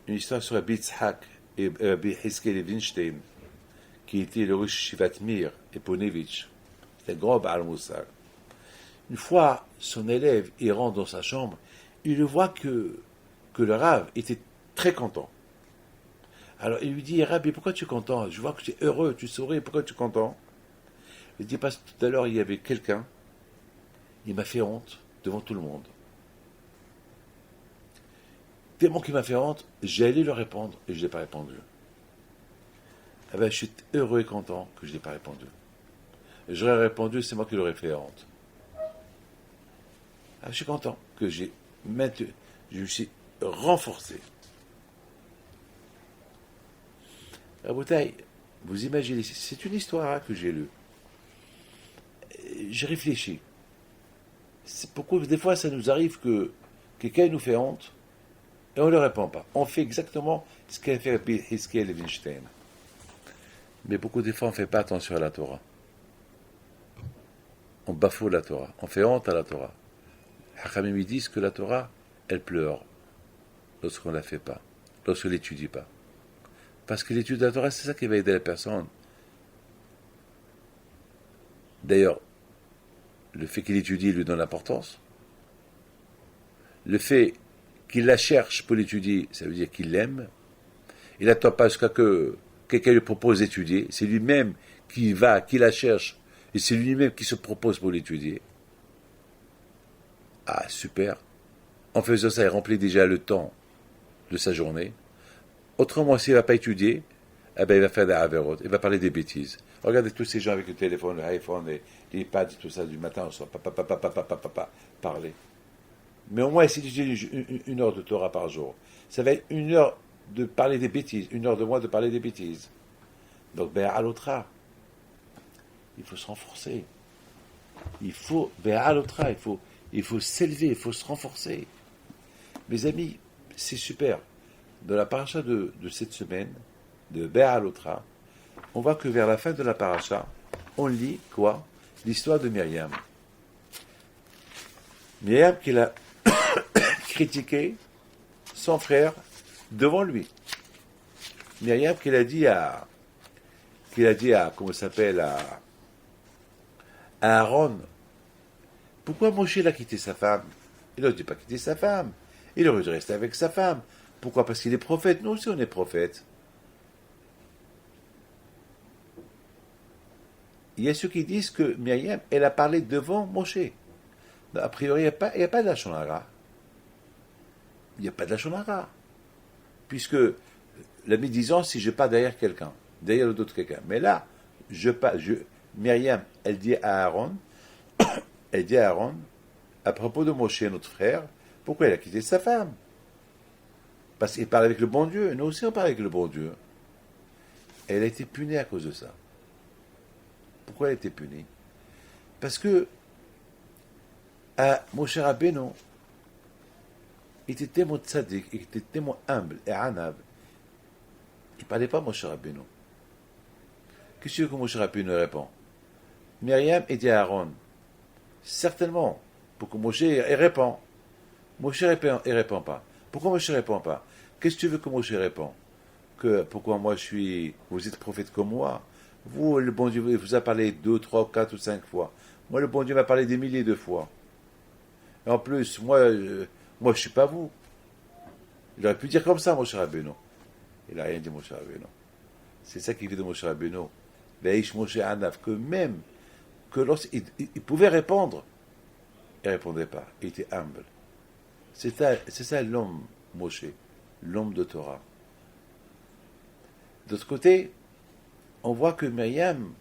une histoire sur Rabbi Yitzhak et Rabbi Hizkel Levinstein, qui était le Rosh Shivat Mir et Ponevitch. C'était un grand Baal Moussar. Une fois, son élève, il rentre dans sa chambre, il le voit que le Rav était très content. Alors il lui dit, Rabbi, pourquoi tu es content? Je vois que tu es heureux, tu souris, pourquoi tu es content? Il dit, parce que tout à l'heure, il y avait quelqu'un, il m'a fait honte devant tout le monde. Tellement qu'il m'a fait honte, j'ai allé lui répondre et je ne l'ai pas répondu. Eh bien, je suis heureux et content que je ne l'ai pas répondu. J'aurais répondu, c'est moi qui l'aurais fait honte. Je suis content que je me suis renforcé. Rabotai, vous imaginez, c'est une histoire que j'ai lue. J'ai réfléchi. C'est pourquoi des fois ça nous arrive que quelqu'un nous fait honte et on ne le répond pas. On fait exactement ce qu'a fait Hizkel Levinstein. Mais beaucoup de fois on ne fait pas attention à la Torah. On bafoue la Torah. On fait honte à la Torah. Hachamim disent que la Torah, elle pleure lorsqu'on ne la fait pas, lorsqu'on ne l'étudie pas. Parce que l'étude de la Torah, c'est ça qui va aider la personne. D'ailleurs, le fait qu'il étudie lui donne l'importance. Le fait qu'il la cherche pour l'étudier, ça veut dire qu'il l'aime. Il n'attend pas jusqu'à que quelqu'un lui propose d'étudier. C'est lui-même qui la cherche, et c'est lui-même qui se propose pour l'étudier. Ah, super. En faisant ça, il remplit déjà le temps de sa journée. Autrement, s'il ne va pas étudier, eh ben, il va faire des avérotes, il va parler des bêtises. Regardez tous ces gens avec le téléphone, l'iPhone, l'iPad, tout ça, du matin au soir, parler. Mais au moins, essayer d'étudier une heure de Torah par jour. Ça va être une heure de parler des bêtises, une heure de moins de parler des bêtises. Donc, ben, à l'autre, il faut se renforcer. Il faut, ve'alotra, il faut s'élever, il faut se renforcer. Mes amis, c'est super. Dans la paracha de cette semaine, de Be'alotra, on voit que vers la fin de la paracha, on lit quoi? L'histoire de Myriam. Myriam qui a critiqué son frère devant lui. Myriam qui a dit à, comment ça s'appelle, à Aaron, pourquoi Moshe l'a quitté sa femme? Il n'aurait pas quitté sa femme. Il aurait dû rester avec sa femme. Pourquoi? Parce qu'il est prophète. Nous aussi on est prophète. Il y a ceux qui disent que Myriam, elle a parlé devant Moshe. A priori, il n'y a pas de Lachon Hara. Il n'y a pas de Lachon Hara. Puisque la médisance, si je pars derrière quelqu'un, derrière le dos de quelqu'un. Mais là, Myriam, elle dit à Aaron, à propos de Moshe, notre frère, pourquoi il a quitté sa femme? Parce qu'il parle avec le bon Dieu. Nous aussi, on parle avec le bon Dieu. Elle a été punie à cause de ça. Pourquoi elle a été punie? Parce que Moshe Rabbeinu était tellement tzaddik, il était tellement humble et anav. Il ne parlait pas Moshe Rabbeinu. Qu'est-ce que Moshe Rabbeinu répond? Myriam et dit à Aaron, certainement, pour que Moshe répond. Moshe ne répond pas. Pourquoi Moshe ne répond pas? Qu'est-ce que tu veux que Moshe réponde? Que pourquoi moi vous êtes prophète comme moi? Vous, le bon Dieu, vous a parlé 2, 3, 4 ou 5 fois. Moi, le bon Dieu m'a parlé des milliers de fois. Et en plus, moi, je ne suis pas vous. Il aurait pu dire comme ça, Moshe Rabbeinu. Il n'a rien dit, Moshe Rabbeinu. C'est ça qu'il dit de Moshe Rabbeinu. Ve'ish Moshe Anav, que même, que lorsqu'il pouvait répondre, il ne répondait pas. Il était humble. C'est ça l'homme, Moshe, l'homme de Torah. D'autre côté, on voit que Myriam,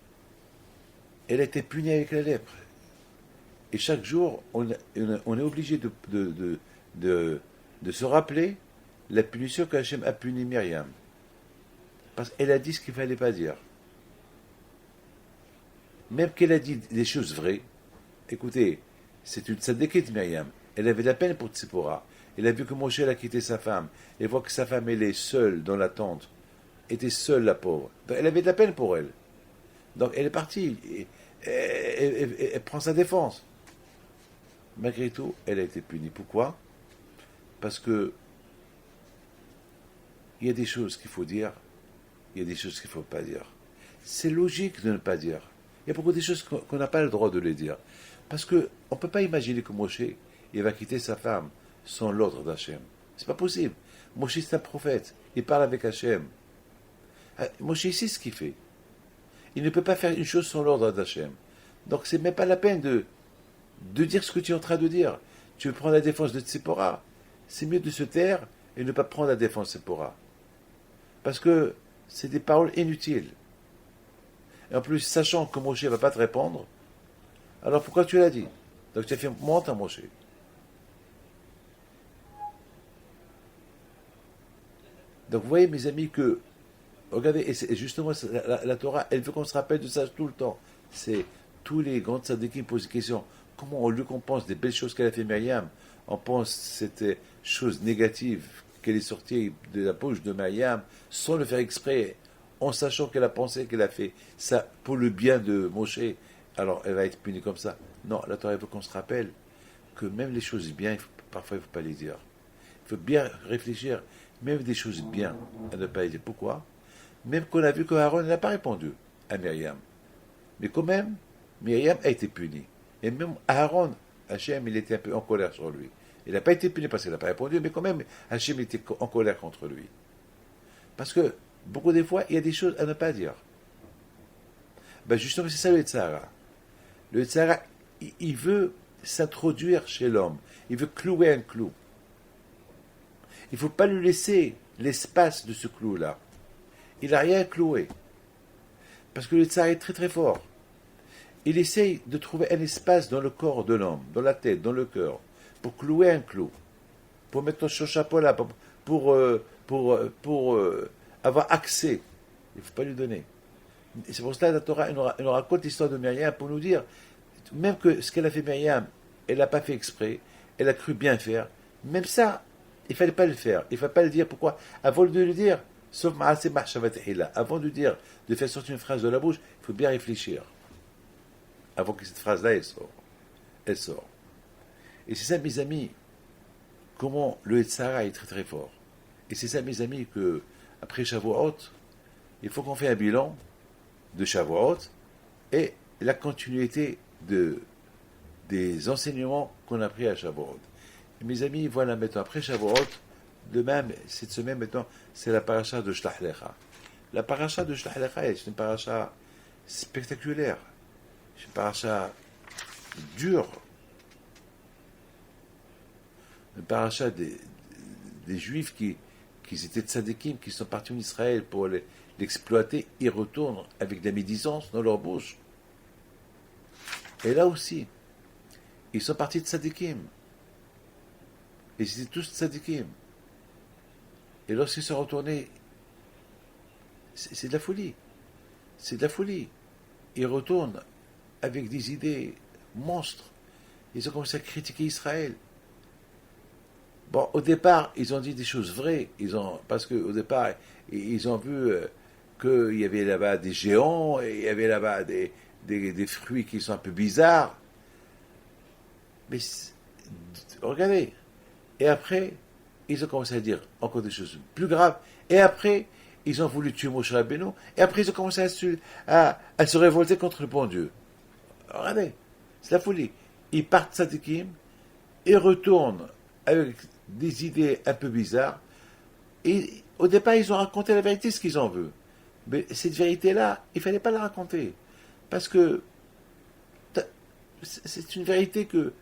elle était punie avec la lèpre. Et chaque jour, on est obligé de se rappeler la punition qu'Hachem a puni Myriam. Parce qu'elle a dit ce qu'il ne fallait pas dire. Même qu'elle a dit des choses vraies. Écoutez, c'est une tzadékite Myriam. Elle avait de la peine pour Tzipora. Elle a vu que Moshe a quitté sa femme. Elle voit que sa femme, elle est seule dans la tente. Était seule, la pauvre. Donc, elle avait de la peine pour elle. Donc elle est partie. Elle prend sa défense. Malgré tout, elle a été punie. Pourquoi? Parce que il y a des choses qu'il faut dire, il y a des choses qu'il ne faut pas dire. C'est logique de ne pas dire. Il y a beaucoup de choses qu'on n'a pas le droit de les dire. Parce qu'on ne peut pas imaginer que Moshe il va quitter sa femme sans l'ordre d'Hachem. C'est pas possible. Moshe c'est un prophète. Il parle avec Hachem. Moshe sait ce qu'il fait. Il ne peut pas faire une chose sans l'ordre d'Hachem. Donc c'est même pas la peine de dire ce que tu es en train de dire. Tu veux prendre la défense de Tzipora. C'est mieux de se taire et ne pas prendre la défense de Tzipora. Parce que c'est des paroles inutiles. Et en plus, sachant que Moshe ne va pas te répondre, alors pourquoi tu l'as dit? Donc tu as fait monte à Moshe. Donc vous voyez mes amis que, regardez, et justement la Torah, elle veut qu'on se rappelle de ça tout le temps. C'est tous les grands tzadikim posent des questions. Comment au lieu qu'on pense des belles choses qu'elle a fait Myriam, on pense cette chose négative qu'elle est sortie de la bouche de Myriam sans le faire exprès, en sachant qu'elle a pensé qu'elle a fait ça pour le bien de Moshe, alors elle va être punie comme ça. Non, la Torah veut qu'on se rappelle que même les choses bien, parfois il ne faut pas les dire. Il faut bien réfléchir, même des choses bien, à ne pas les dire. Pourquoi? Même qu'on a vu que Aaron n'a pas répondu à Myriam. Mais quand même, Myriam a été punie. Et même Aaron, Hachem, il était un peu en colère sur lui. Il n'a pas été puni parce qu'il n'a pas répondu, mais quand même, Hachem était en colère contre lui. Parce que, beaucoup des fois, il y a des choses à ne pas dire. Ben justement, c'est ça le Yetzirah. Le Yetzirah, il veut s'introduire chez l'homme. Il veut clouer un clou. Il ne faut pas lui laisser l'espace de ce clou-là. Il n'a rien cloué. Parce que le Yetzirah est très très fort. Il essaye de trouver un espace dans le corps de l'homme, dans la tête, dans le cœur, pour clouer un clou, pour mettre son chapeau là, pour avoir accès. Il ne faut pas lui donner. C'est pour cela que la Torah elle nous raconte l'histoire de Myriam pour nous dire, même que ce qu'elle a fait Myriam, elle n'a pas fait exprès, elle a cru bien faire, même ça, il ne fallait pas le faire, il ne fallait pas le dire. Pourquoi? Avant de le dire, sauf avant de dire, de faire sortir une phrase de la bouche, il faut bien réfléchir, avant que cette phrase-là, elle sort. Elle sort. Et c'est ça, mes amis, comment le Yetzirah est très très fort. Et c'est ça, mes amis, que après Shavuot, il faut qu'on fasse un bilan de Shavuot et la continuité des enseignements qu'on a pris à Shavuot. Et mes amis, voilà maintenant, après Shavuot, de même, cette semaine maintenant, c'est la paracha de Shlach Lecha. La paracha de Shlach Lecha est une paracha spectaculaire, c'est une paracha dure, une paracha des Juifs qui étaient tzadikim, qui sont partis en Israël pour l'exploiter, ils retournent avec de la médisance dans leur bouche. Et là aussi, ils sont partis de tzadikim. Ils étaient tous tzadikim. Et lorsqu'ils sont retournés, c'est de la folie. C'est de la folie. Ils retournent avec des idées monstres. Ils ont commencé à critiquer Israël. Bon, au départ, ils ont dit des choses vraies. Parce qu'au départ, ils ont vu qu'il y avait là-bas des géants, et il y avait là-bas des fruits qui sont un peu bizarres. Mais regardez. Et après, ils ont commencé à dire encore des choses plus graves. Et après, ils ont voulu tuer Moshe Rabbeinu. Et après, ils ont commencé à se révolter contre le bon Dieu. Regardez, c'est la folie. Ils partent tzadikim et retournent avec des idées un peu bizarres. Et au départ, ils ont raconté la vérité, ce qu'ils ont vu. Mais cette vérité-là, il ne fallait pas la raconter. Parce que c'est une vérité que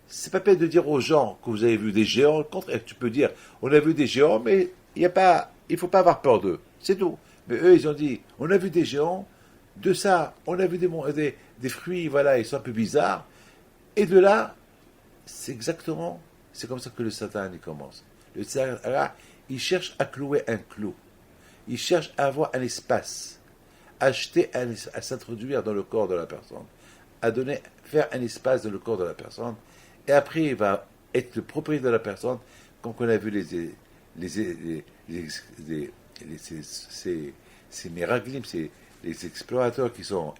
c'est pas peine de dire aux gens que vous avez vu des géants. Au contraire, tu peux dire, on a vu des géants, mais il ne faut pas avoir peur d'eux. C'est tout. Mais eux, ils ont dit, on a vu des géants, de ça, on a vu des fruits, voilà, ils sont un peu bizarres. Et de là, c'est comme ça que le Satan il commence. Le Satan, il cherche à clouer un clou. Il cherche à avoir un espace, à s'introduire dans le corps de la personne, faire un espace dans le corps de la personne, et après il va être le propriétaire de la personne, comme on a vu ces miracles, les explorateurs qui ont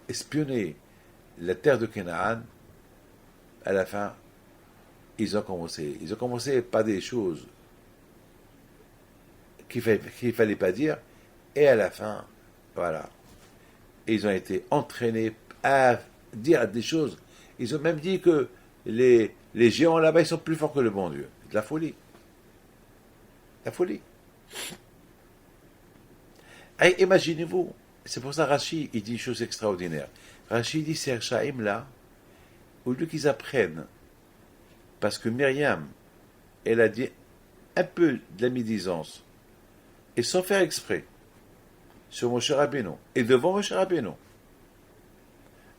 espionné la terre de Canaan. À la fin, ils ont commencé par des choses qu'il ne fallait pas dire, et à la fin, voilà, ils ont été entraînés à dire des choses. Ils ont même dit que les géants là-bas, ils sont plus forts que le bon Dieu. C'est de la folie. La folie. Et imaginez-vous, c'est pour ça Rashi, il dit une chose extraordinaire. Rashi dit, ces Rechaim là, au lieu qu'ils apprennent, parce que Myriam, elle a dit un peu de la médisance, et sans faire exprès, sur Moshe Rabbeinu, et devant Moshe Rabbeinu,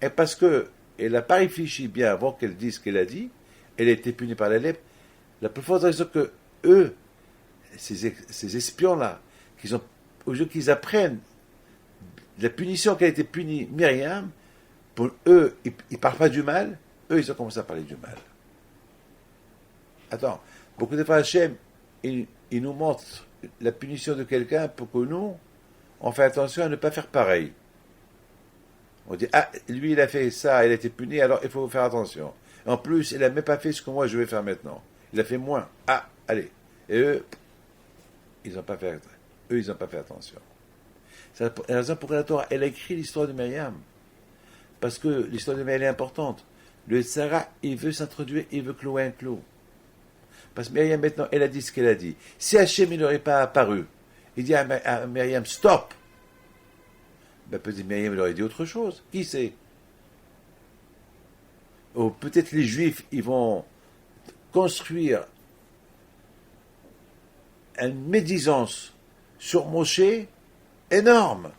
et parce qu'elle n'a pas réfléchi bien avant qu'elle dise ce qu'elle a dit, elle a été punie par la lèpre. La plus forte raison que eux, ces espions-là, au lieu qu'ils apprennent la punition qu'a été punie Myriam, pour eux, ils ne parlent pas du mal, eux, ils ont commencé à parler du mal. Attends, beaucoup de fois, Hachem, il nous montre la punition de quelqu'un pour que nous, on fait attention à ne pas faire pareil. On dit, ah, lui, il a fait ça, il a été puni, alors il faut faire attention. En plus, il n'a même pas fait ce que moi, je vais faire maintenant. Il a fait moins. Ah, allez. Et eux, ils n'ont pas fait attention. C'est la raison pour laquelle la Torah, elle a écrit l'histoire de Myriam. Parce que l'histoire de Myriam est importante. Le Yetzirah, il veut s'introduire, il veut clouer un clou. Parce que Myriam, maintenant, elle a dit ce qu'elle a dit. Si Hachem, il n'aurait pas apparu, il dit à Myriam, stop. Ben, peut-être Myriam, il aurait dit autre chose. Qui sait? Ou peut-être les Juifs, ils vont construire une médisance sur Moshe énorme.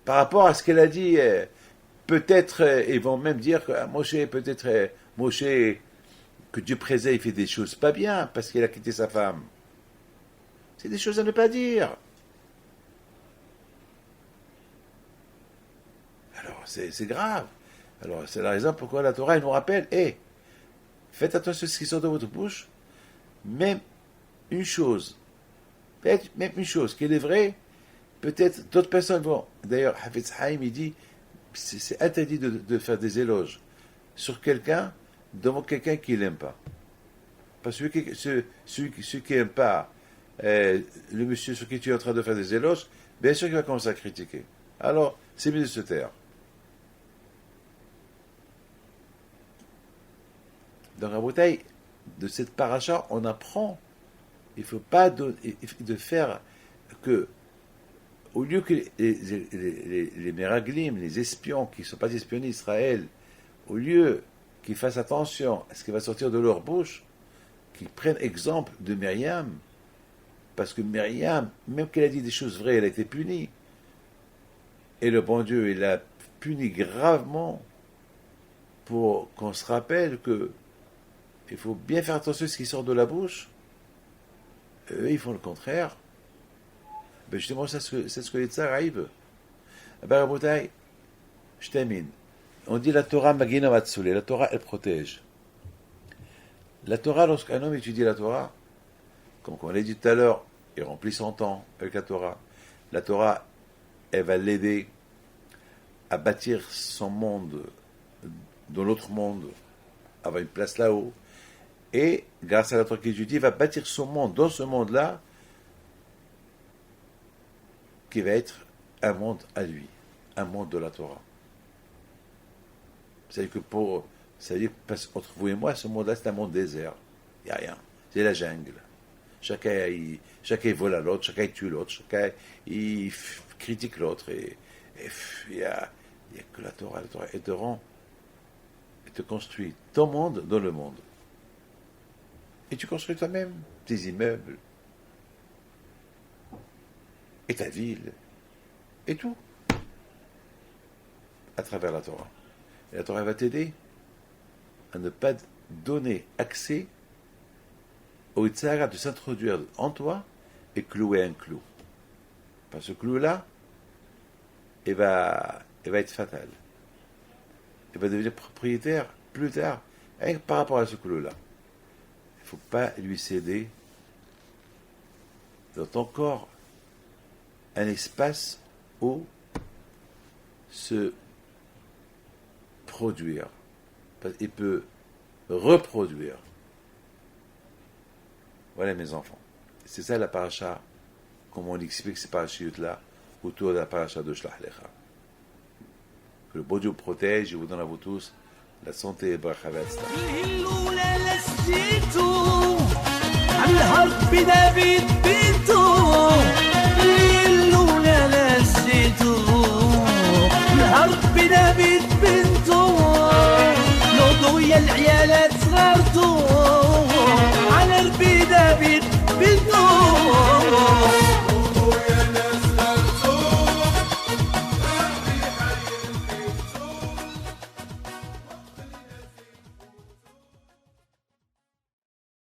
Par rapport à ce qu'elle a dit, peut-être, ils vont même dire que Moshe, peut-être, Moshe, que Dieu présent, il fait des choses pas bien parce qu'il a quitté sa femme. C'est des choses à ne pas dire. Alors, c'est grave. Alors, c'est la raison pourquoi la Torah, elle nous rappelle, faites attention à ce qui sort de votre bouche, même une chose, même une chose qui est vraie, peut-être d'autres personnes vont. D'ailleurs, Hafez Haïm, il dit, c'est interdit de faire des éloges sur quelqu'un devant quelqu'un qui n'aime pas. Parce que celui qui n'aime pas le monsieur sur qui tu es en train de faire des éloges, bien sûr qu'il va commencer à critiquer. Alors, c'est mieux de se taire. Dans la bouteille de cette paracha, on apprend, il ne faut pas de faire que, au lieu que les Meraglim, les espions qui ne sont pas espionnés Israël, au lieu qu'ils fassent attention à ce qui va sortir de leur bouche, qu'ils prennent exemple de Myriam, parce que Myriam, même qu'elle a dit des choses vraies, elle a été punie. Et le bon Dieu, il l'a punie gravement pour qu'on se rappelle que il faut bien faire attention à ce qui sort de la bouche. Eux, ils font le contraire. Ben justement, c'est ce que les tsars arrivent. Ben, Rabotai, je termine. On dit la Torah Magina Matsule. La Torah, elle protège. La Torah, lorsqu'un homme étudie la Torah, comme on l'a dit tout à l'heure, il remplit son temps avec la Torah, elle va l'aider à bâtir son monde dans l'autre monde, avoir une place là-haut. Et, grâce à la Torah qu'il étudie, il va bâtir son monde dans ce monde-là, qui va être un monde à lui, un monde de la Torah. C'est-à-dire que entre vous et moi, ce monde-là, c'est un monde désert. Il n'y a rien. C'est la jungle. Chacun il vole à l'autre, chacun il tue l'autre, chacun il critique l'autre. Et il n'y a que la Torah. La Torah, elle te rend, elle te construit ton monde dans le monde. Et tu construis toi-même tes immeubles, et ta ville, et tout, à travers la Torah. Et la Torah va t'aider à ne pas donner accès au Yitzhara de s'introduire en toi et clouer un clou. Parce que ce clou-là, il va être fatal. Il va devenir propriétaire plus tard, par rapport à ce clou-là. Il ne faut pas lui céder dans ton corps un espace où se produire. Il peut reproduire. Voilà mes enfants. C'est ça la paracha, comme on explique ces parachutes-là, autour de la paracha de Shlach Lecha. Que le bon Dieu protège, je vous donne à vous tous la santé et bracha v'atzlacha. يا العيالات صغرتو على ربي دافيد بنتو